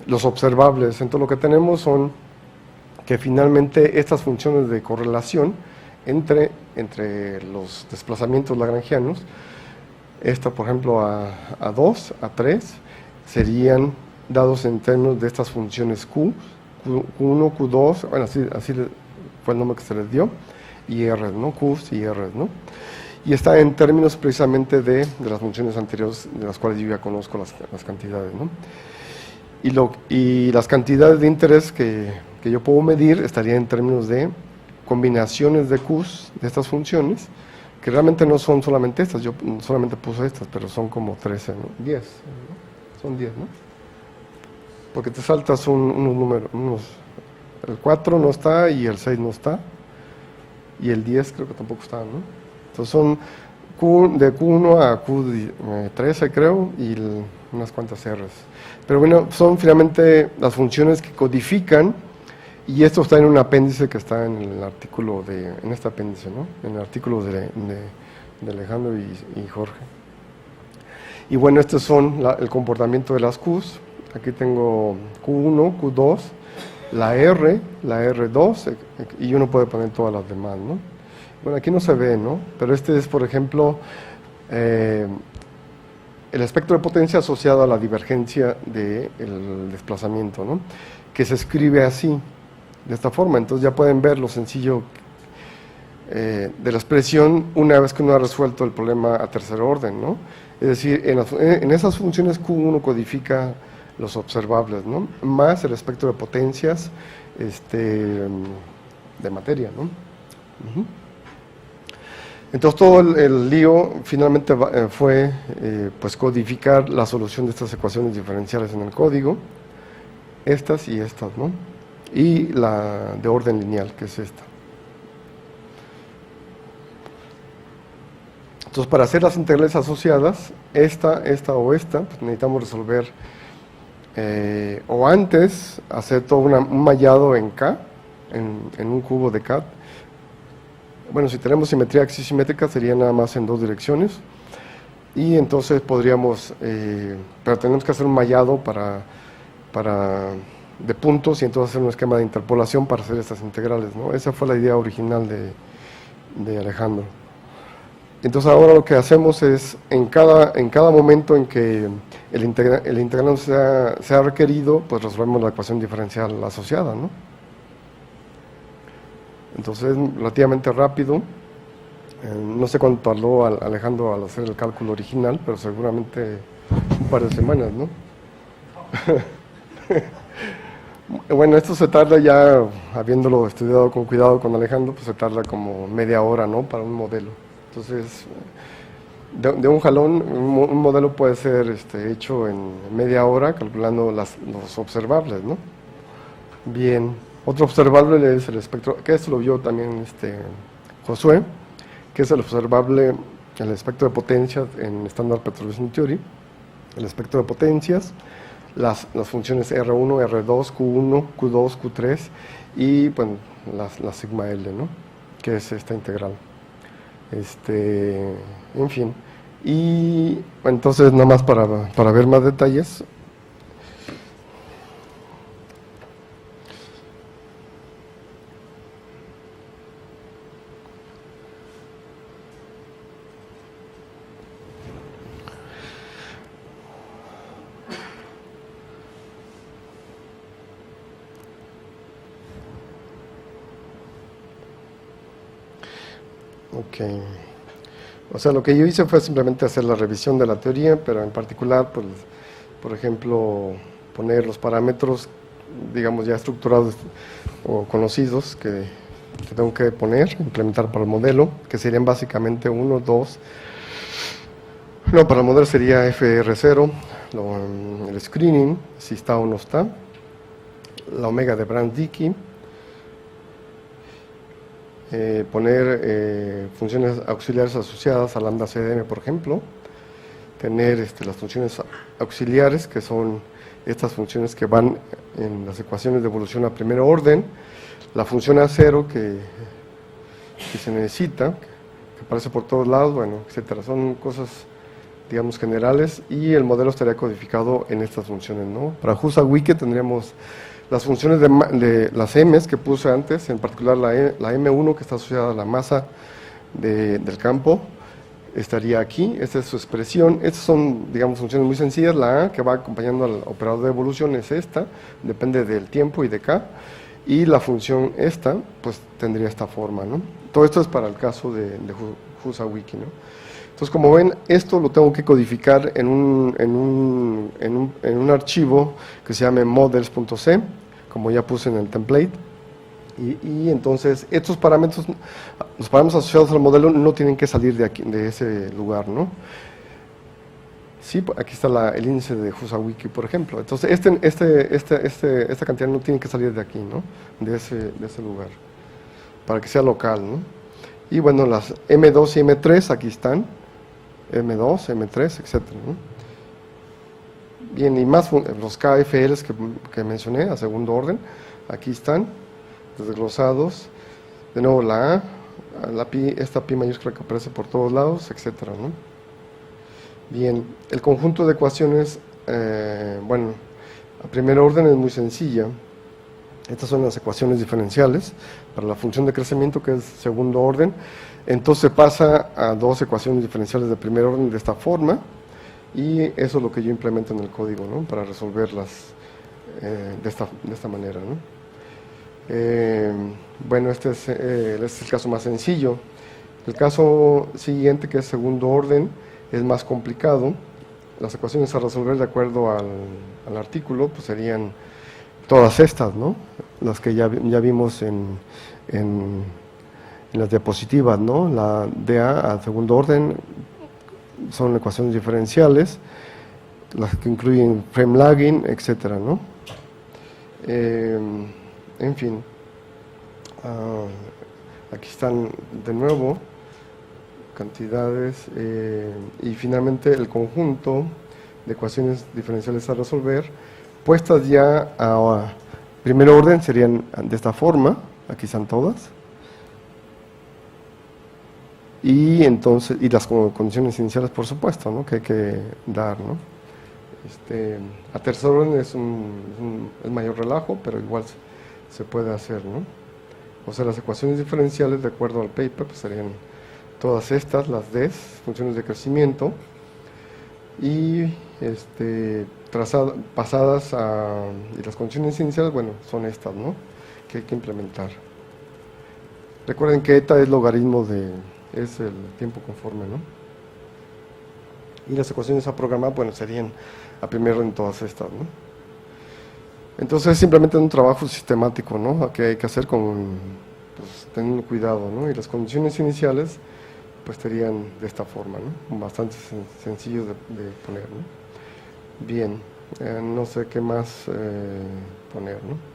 los observables, entonces lo que tenemos son que finalmente estas funciones de correlación entre los desplazamientos lagrangianos, esta por ejemplo a 2, a 3, serían dados en términos de estas funciones Q1, Q2, bueno, así fue el nombre que se les dio, y R, ¿no? Qs y R, ¿no? Y está en términos precisamente de las funciones anteriores, de las cuales yo ya conozco las cantidades, ¿no? Y las cantidades de interés que yo puedo medir estarían en términos de combinaciones de Qs de estas funciones, que realmente no son solamente estas, yo solamente puse estas, pero son como 13, ¿no? 10, ¿no? Son 10, ¿no? Porque te saltas unos números, el 4 no está y el 6 no está, y el 10 creo que tampoco está, ¿no? Entonces son de Q1 a Q13 creo, y unas cuantas R's. Pero bueno, son finalmente las funciones que codifican, y esto está en un apéndice que está en el artículo en este apéndice, ¿no? En el artículo de Alejandro y Jorge. Y bueno, estos son el comportamiento de las Qs. Aquí tengo Q1, Q2, la R, la R2, y uno puede poner todas las demás, ¿no? Bueno, aquí no se ve, ¿no? Pero este es, por ejemplo, el espectro de potencia asociado a la divergencia del desplazamiento, ¿no? Que se escribe así, de esta forma. Entonces ya pueden ver lo sencillo de la expresión una vez que uno ha resuelto el problema a tercer orden, ¿no? Es decir, en esas funciones Q1 codifica los observables, ¿no? Más el espectro de potencias de materia, ¿no? Entonces todo el lío finalmente fue pues codificar la solución de estas ecuaciones diferenciales en el código, estas y estas, ¿no? Y la de orden lineal, que es esta. Entonces, para hacer las integrales asociadas, esta o esta, pues necesitamos resolver, o antes, hacer todo un mallado en K, en un cubo de K. Bueno, si tenemos simetría axisimétrica sería nada más en dos direcciones, y entonces podríamos, pero tenemos que hacer un mallado de puntos, y entonces hacer un esquema de interpolación para hacer estas integrales, ¿no? Esa fue la idea original de Alejandro. Entonces ahora lo que hacemos es, en cada momento en que el integrando sea requerido, pues resolvemos la ecuación diferencial asociada, ¿no? Entonces es relativamente rápido. No sé cuánto tardó Alejandro al hacer el cálculo original, pero seguramente un par de semanas, ¿no? Bueno, esto se tarda ya, habiéndolo estudiado con cuidado con Alejandro, pues se tarda como media hora, ¿no? Para un modelo. Entonces, de un jalón, un modelo puede ser hecho en media hora, calculando los observables, ¿no? Bien, otro observable es el espectro, que esto lo vio también Josué, que es el observable, el espectro de potencias en Standard Perturbation Theory, el espectro de potencias, las funciones R1, R2, Q1, Q2, Q3 y bueno, la sigma L, ¿no? Que es esta integral. En fin, y entonces nada más para ver más detalles. Ok, o sea, lo que yo hice fue simplemente hacer la revisión de la teoría, pero en particular, pues, por ejemplo, poner los parámetros, digamos, ya estructurados o conocidos que tengo que poner, implementar para el modelo, que serían básicamente 1, 2, no, para el modelo sería FR0, el screening, si está o no está, la omega de Brand-Dicke, poner funciones auxiliares asociadas a lambda CDM, por ejemplo, tener las funciones auxiliares, que son estas funciones que van en las ecuaciones de evolución a primer orden, la función A0 que se necesita, que aparece por todos lados, bueno, etcétera. Son cosas, digamos, generales, y el modelo estaría codificado en estas funciones, ¿no? Para Husa-Wike tendríamos las funciones de las M's que puse antes, en particular la M1, que está asociada a la masa del campo, estaría aquí, esta es su expresión. Estas son, digamos, funciones muy sencillas. La A, que va acompañando al operador de evolución, es esta, depende del tiempo y de K. Y la función esta, pues tendría esta forma, ¿no? Todo esto es para el caso de Husawiki, ¿no? Entonces, como ven, esto lo tengo que codificar en un archivo que se llame models.c, como ya puse en el template. Y entonces, estos parámetros, los parámetros asociados al modelo no tienen que salir de aquí, de ese lugar, ¿no? Sí, aquí está el índice de Husawiki, por ejemplo. Entonces, esta cantidad no tiene que salir de aquí, ¿no? De ese lugar, para que sea local, ¿no? Y bueno, las M2 y M3 aquí están, M2, M3, etcétera, ¿no? Bien, y más los KFLs que mencioné a segundo orden, aquí están, desglosados. De nuevo la A, esta pi mayúscula que aparece por todos lados, etcétera, ¿no? Bien, el conjunto de ecuaciones, bueno, a primer orden es muy sencilla. Estas son las ecuaciones diferenciales para la función de crecimiento, que es segundo orden. Entonces pasa a dos ecuaciones diferenciales de primer orden de esta forma, y eso es lo que yo implemento en el código, ¿no? Para resolverlas de esta manera, ¿no? Bueno, este es el caso más sencillo. El caso siguiente, que es segundo orden, es más complicado. Las ecuaciones a resolver de acuerdo al artículo, pues serían todas estas, ¿no? Las que ya vimos en las diapositivas, ¿no? La DA a segundo orden son ecuaciones diferenciales, las que incluyen frame lagging, etcétera, ¿no? En fin, aquí están de nuevo cantidades, y finalmente el conjunto de ecuaciones diferenciales a resolver, puestas ya a primer orden, serían de esta forma. Aquí están todas, y entonces, y las condiciones iniciales, por supuesto, ¿no? Que hay que dar, ¿no? A tercer orden es mayor relajo, pero igual se puede hacer, ¿no? O sea, las ecuaciones diferenciales, de acuerdo al paper, pues serían todas estas, las Ds, funciones de crecimiento, y pasadas y las condiciones iniciales, bueno, son estas, ¿no? Que hay que implementar. Recuerden que eta es logaritmo es el tiempo conforme, ¿no? Y las ecuaciones a programar, bueno, serían a primer orden todas estas, ¿no? Entonces, simplemente es un trabajo sistemático, ¿no? Que hay que hacer pues, teniendo cuidado, ¿no? Y las condiciones iniciales, pues serían de esta forma, ¿no? Bastante sencillo de poner, ¿no? Bien, no sé qué más poner, ¿no?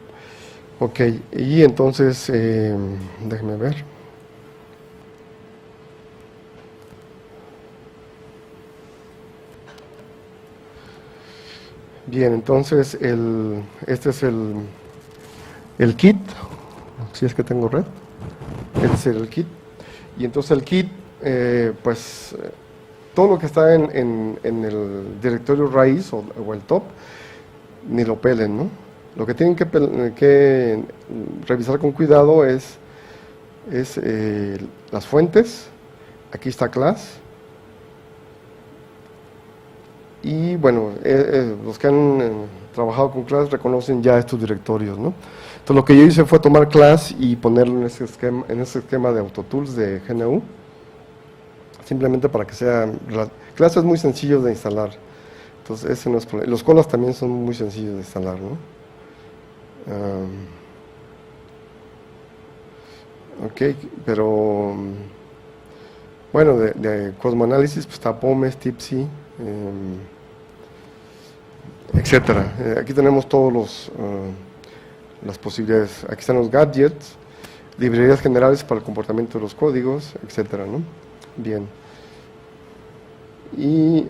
Ok, y entonces, déjenme ver. Bien, entonces, este es el kit, si es que tengo red. Este es el kit. Y entonces el kit, pues, todo lo que está en el directorio raíz o el top, ni lo pelen, ¿no? Lo que tienen que revisar con cuidado es las fuentes. Aquí está class. Y bueno, los que han trabajado con class reconocen ya estos directorios, ¿no? Entonces lo que yo hice fue tomar class y ponerlo en ese esquema de autotools de GNU, simplemente para que sea... Class es muy sencillo de instalar, entonces ese no es problema. Los colas también son muy sencillos de instalar, ¿no? Ok, pero bueno, de cosmoanálisis pues está POMES, TIPSY, etcétera. Aquí tenemos todos las posibilidades. Aquí están los gadgets, librerías generales para el comportamiento de los códigos, etcétera, ¿no? Bien. Y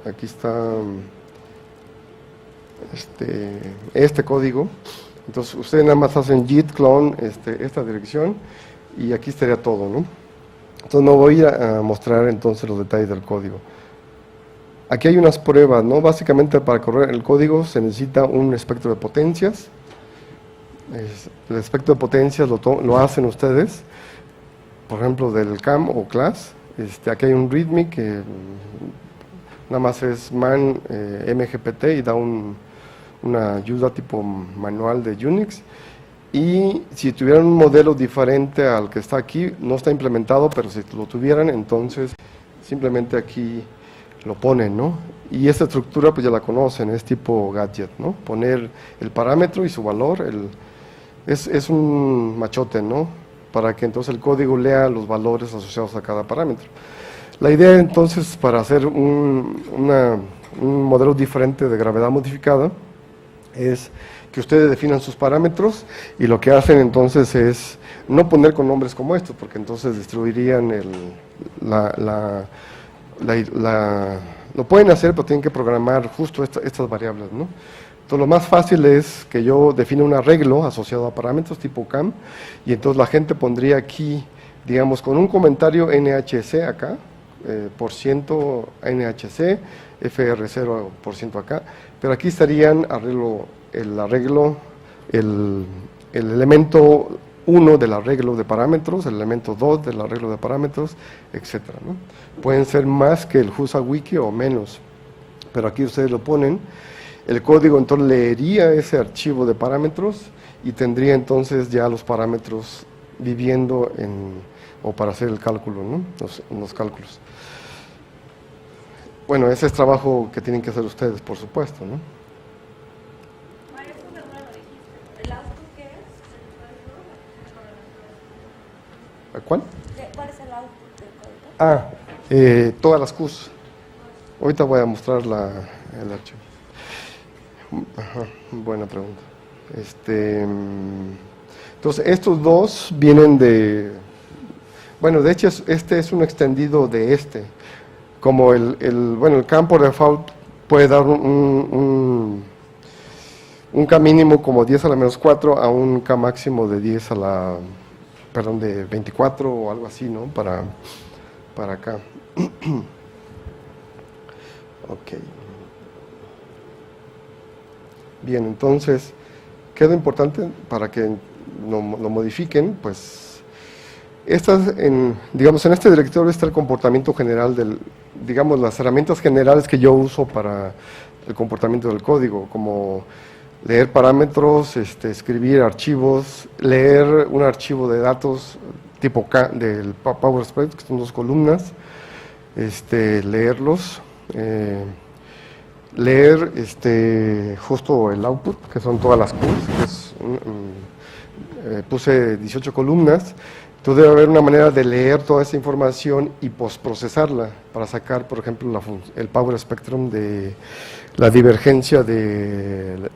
aquí está este código. Entonces ustedes nada más hacen git clone esta dirección y aquí estaría todo, ¿no? Entonces no voy a mostrar entonces los detalles del código. Aquí hay unas pruebas, ¿no? Básicamente para correr el código se necesita un espectro de potencias. El espectro de potencias lo hacen ustedes, por ejemplo del CAM o class, Aquí hay un README que nada más es man mgpt y da una ayuda tipo manual de Unix. Y si tuvieran un modelo diferente al que está aquí, no está implementado, pero si lo tuvieran, entonces simplemente aquí lo ponen, ¿no? Y esta estructura pues ya la conocen, es tipo gadget, ¿no? Poner el parámetro y su valor, es un machote, ¿no? Para que entonces el código lea los valores asociados a cada parámetro. La idea entonces para hacer un modelo diferente de gravedad modificada es que ustedes definan sus parámetros y lo que hacen entonces es no poner con nombres como estos, porque entonces destruirían lo pueden hacer, pero tienen que programar justo estas variables, ¿no? Entonces lo más fácil es que yo defina un arreglo asociado a parámetros tipo CAM, y entonces la gente pondría aquí, digamos, con un comentario NHC acá, % NHC, FR0% acá, pero aquí estarían el elemento 1 del arreglo de parámetros, el elemento 2 del arreglo de parámetros, etcétera, ¿no? Pueden ser más que el HusaWiki o menos, pero aquí ustedes lo ponen. El código entonces leería ese archivo de parámetros y tendría entonces ya los parámetros viviendo o para hacer el cálculo, ¿no? Los cálculos. Bueno, ese es trabajo que tienen que hacer ustedes, por supuesto, ¿no? ¿Cuál? ¿Cuál es el output del código? Todas las Qs. Ahorita voy a mostrar el archivo. Ajá, buena pregunta. Entonces, estos dos vienen bueno, de hecho, este es un extendido de como el campo default puede dar un K mínimo como 10 a la menos 4 a un K máximo de 10 a la, perdón, de 24 o algo así, ¿no? Para acá. Ok. Bien, entonces, queda importante para que lo modifiquen, pues, digamos, en este directorio está el comportamiento general digamos, las herramientas generales que yo uso para el comportamiento del código, como leer parámetros, escribir archivos, leer un archivo de datos tipo del PowerScript, que son 2 columnas, leerlos, leer justo el output, que son todas las Qs, puse 18 columnas. Entonces debe haber una manera de leer toda esa información y postprocesarla para sacar, por ejemplo, el Power Spectrum de la divergencia del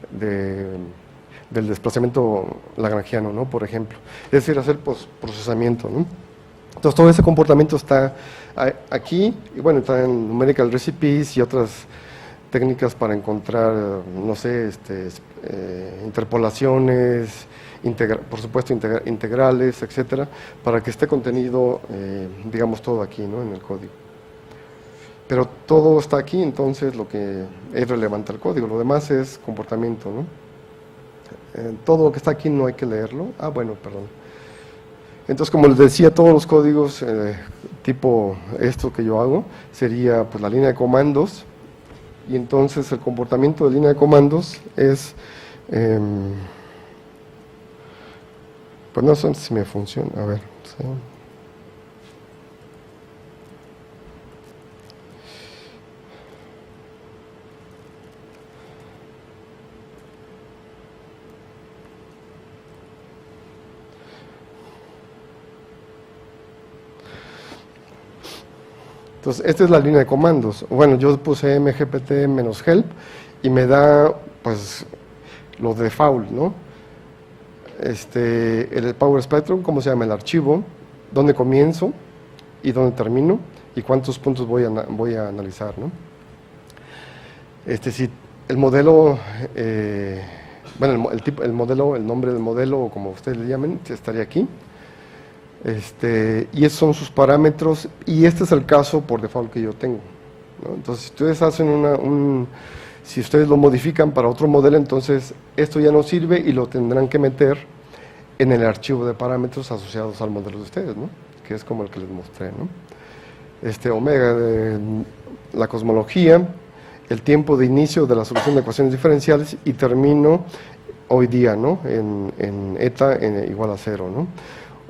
desplazamiento lagrangiano, ¿no? Por ejemplo. Es decir, hacer postprocesamiento, ¿no? Entonces todo ese comportamiento está aquí, y bueno, está en Numerical Recipes y otras técnicas para encontrar, no sé, interpolaciones, por supuesto integrales, etcétera, para que esté contenido, digamos, todo aquí, ¿no? En el código. Pero todo está aquí, entonces lo que es relevante al código, lo demás es comportamiento, ¿no? Todo lo que está aquí no hay que leerlo. Bueno, perdón. Entonces, como les decía, todos los códigos tipo esto que yo hago, sería pues la línea de comandos, y entonces el comportamiento de línea de comandos es, pues no sé si me funciona, a ver, ¿sí? Entonces, esta es la línea de comandos. Bueno, yo puse mgpt-help y me da, pues, lo default, ¿no? El Power Spectrum, cómo se llama el archivo, dónde comienzo y dónde termino, y cuántos puntos voy a analizar, ¿no? Si el modelo, bueno, el modelo, el nombre del modelo, o como ustedes le llamen, estaría aquí. Y esos son sus parámetros, y este es el caso por default que yo tengo, ¿no? Entonces, si ustedes hacen si ustedes lo modifican para otro modelo, entonces esto ya no sirve y lo tendrán que meter en el archivo de parámetros asociados al modelo de ustedes, ¿no? Que es como el que les mostré, ¿no? omega de la cosmología, el tiempo de inicio de la solución de ecuaciones diferenciales y termino hoy día, ¿no? en eta igual a 0, ¿no?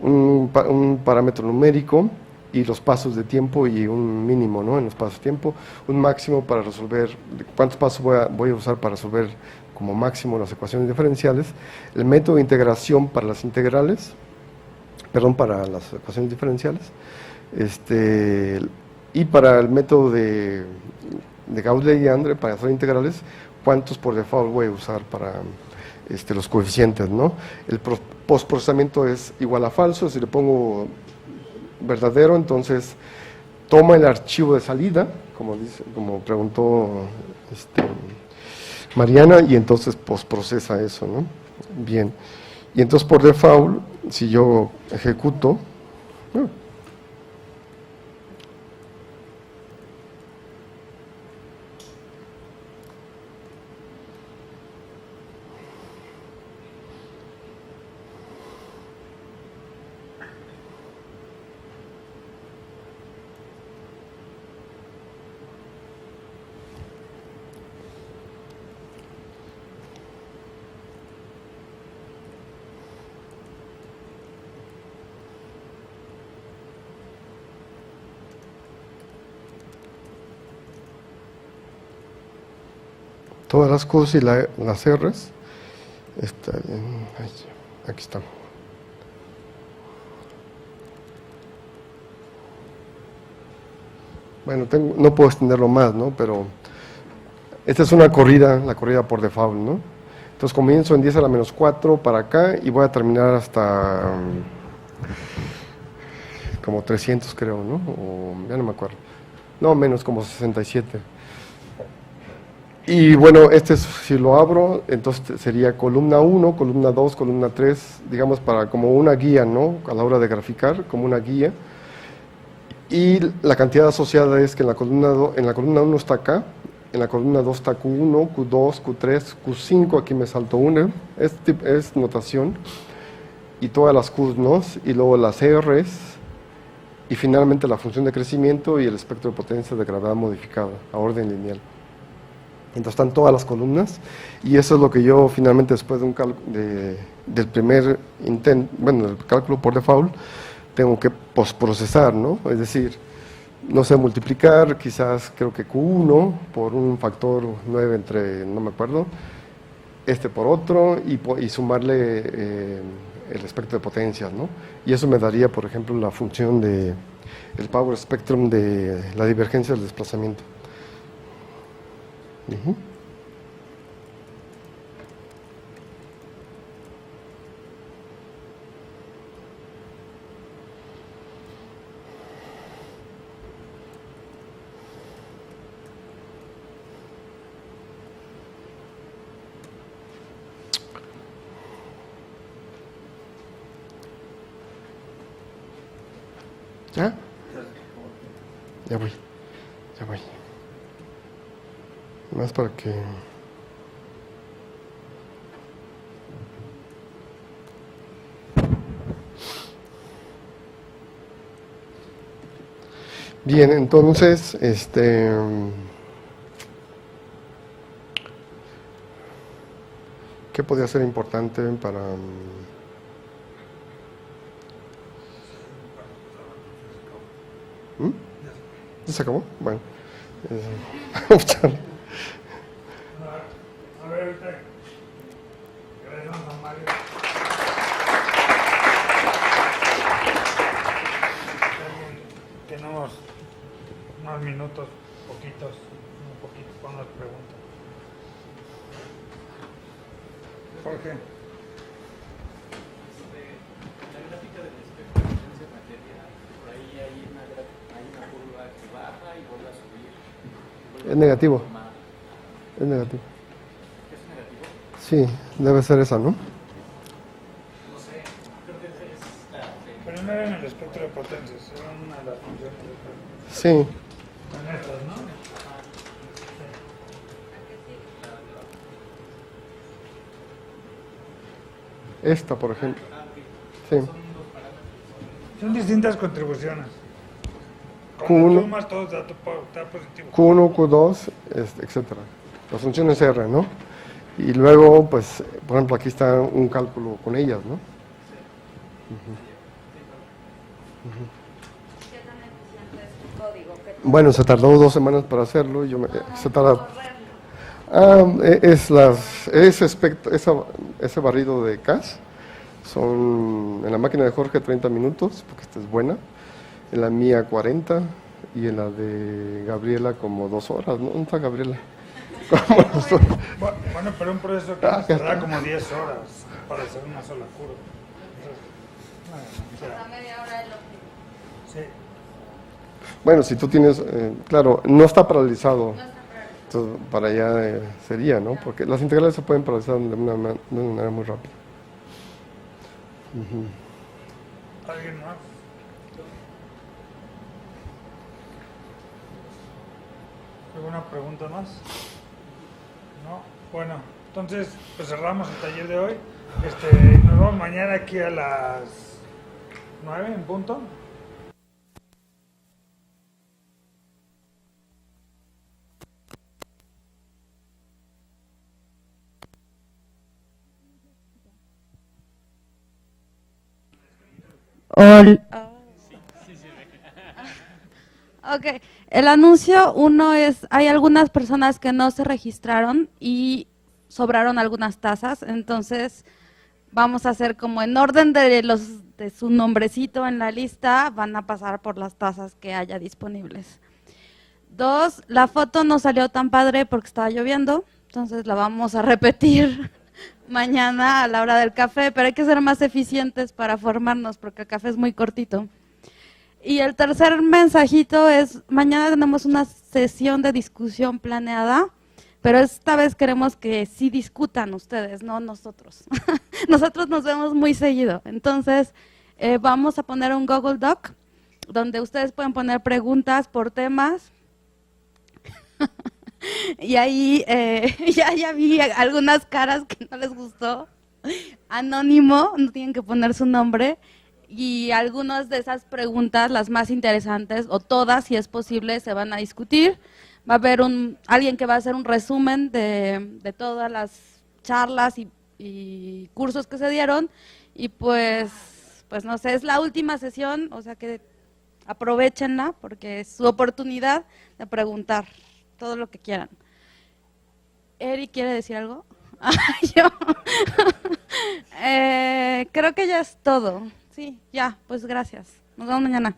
Un parámetro numérico y los pasos de tiempo y un mínimo, ¿no? En los pasos de tiempo, un máximo para resolver, cuántos pasos voy a usar para resolver como máximo las ecuaciones diferenciales, el método de integración para las integrales, para las ecuaciones diferenciales, y para el método de Gauss-Legendre, para hacer integrales, cuántos por default voy a usar para los coeficientes, ¿no? El postprocesamiento es igual a falso. Si le pongo verdadero, entonces toma el archivo de salida, como preguntó Mariana, y entonces postprocesa eso, ¿no? Bien, y entonces por default, si yo ejecuto, todas las Qs y las Rs, aquí está. Bueno, no puedo extenderlo más, ¿no? Pero esta es una corrida, la corrida por default, ¿no? Entonces comienzo en 10 a la menos 4 para acá y voy a terminar hasta como 300, creo, ¿no? O ya no me acuerdo. No, menos, como 67. Y bueno, si lo abro, entonces sería columna 1, columna 2, columna 3, digamos, para como una guía, ¿no? A la hora de graficar, como una guía. Y la cantidad asociada es que en la columna 1 está acá, en la columna 2 está Q1, Q2, Q3, Q5, aquí me salto una, es notación, y todas las Qs, ¿no? Y luego las Rs, y finalmente la función de crecimiento y el espectro de potencia de gravedad modificada, a orden lineal. Entonces están todas las columnas, y eso es lo que yo finalmente, después de del primer intento, bueno, el cálculo por default, tengo que postprocesar, ¿no? Es decir, no sé, multiplicar quizás, creo que Q1 por un factor 9 entre, no me acuerdo, por otro, y sumarle el espectro de potencias, ¿no? Y eso me daría, por ejemplo, la función de el power spectrum de la divergencia del desplazamiento. ¿Ya? Ya voy. Más para que... Bien, entonces, ¿qué podría ser importante para... ¿Ya se acabó? Bueno. A ver, ahorita. Gracias a Mario. Tenemos unos minutos, poquitos, un poquito con las preguntas. Jorge. La gráfica del espectro de potencia materia, por ahí hay una curva que baja y vuelve a subir. Es negativo. Es negativo. ¿Es negativo? Sí, debe ser esa, ¿no? No sé, creo que es la... Pero no era en el espectro de potencias, era una de las funciones de potencias. Sí. En estas, ¿no? Esta, por ejemplo. Sí. Son distintas contribuciones. Cuando Q1, sumas todo da positivo. Q1, Q2, etcétera. Las funciones R, ¿no? Y luego, pues, por ejemplo, aquí está un cálculo con ellas, ¿no? ¿Qué tan eficiente es tu código? Bueno, se tardó 2 semanas para hacerlo. Se tarda. Ese barrido de CAS son en la máquina de Jorge 30 minutos, porque esta es buena. En la mía 40 y en la de Gabriela como 2 horas, ¿no? ¿Dónde está Gabriela? Bueno, pero un proceso que nos tarda como 10 horas para hacer una sola curva. Entonces, A media hora es lo sí. Bueno, si tú tienes, claro, no está paralizado. Entonces, para allá sería, ¿no? Porque las integrales se pueden paralizar de una manera muy rápida. ¿Alguien más? ¿Alguna pregunta más? No. Bueno, entonces pues cerramos el taller de hoy. Nos vemos mañana aquí a las 9 en punto. Ok, el anuncio uno es, hay algunas personas que no se registraron y sobraron algunas tazas, entonces vamos a hacer como en orden de su nombrecito en la lista, van a pasar por las tazas que haya disponibles. 2, la foto no salió tan padre porque estaba lloviendo, entonces la vamos a repetir mañana a la hora del café, pero hay que ser más eficientes para formarnos porque el café es muy cortito. Y el tercer mensajito es, mañana tenemos una sesión de discusión planeada, pero esta vez queremos que sí discutan ustedes, no nosotros. Nosotros nos vemos muy seguido, entonces vamos a poner un Google Doc donde ustedes pueden poner preguntas por temas. Y ahí ya vi algunas caras que no les gustó. Anónimo, no tienen que poner su nombre. Y algunas de esas preguntas, las más interesantes, o todas, si es posible, se van a discutir. Va a haber alguien que va a hacer un resumen de todas las charlas y cursos que se dieron. Y pues no sé, es la última sesión, o sea que aprovéchenla porque es su oportunidad de preguntar todo lo que quieran. ¿Eri quiere decir algo? Yo. Creo que ya es todo. Sí, ya, pues gracias. Nos vemos mañana.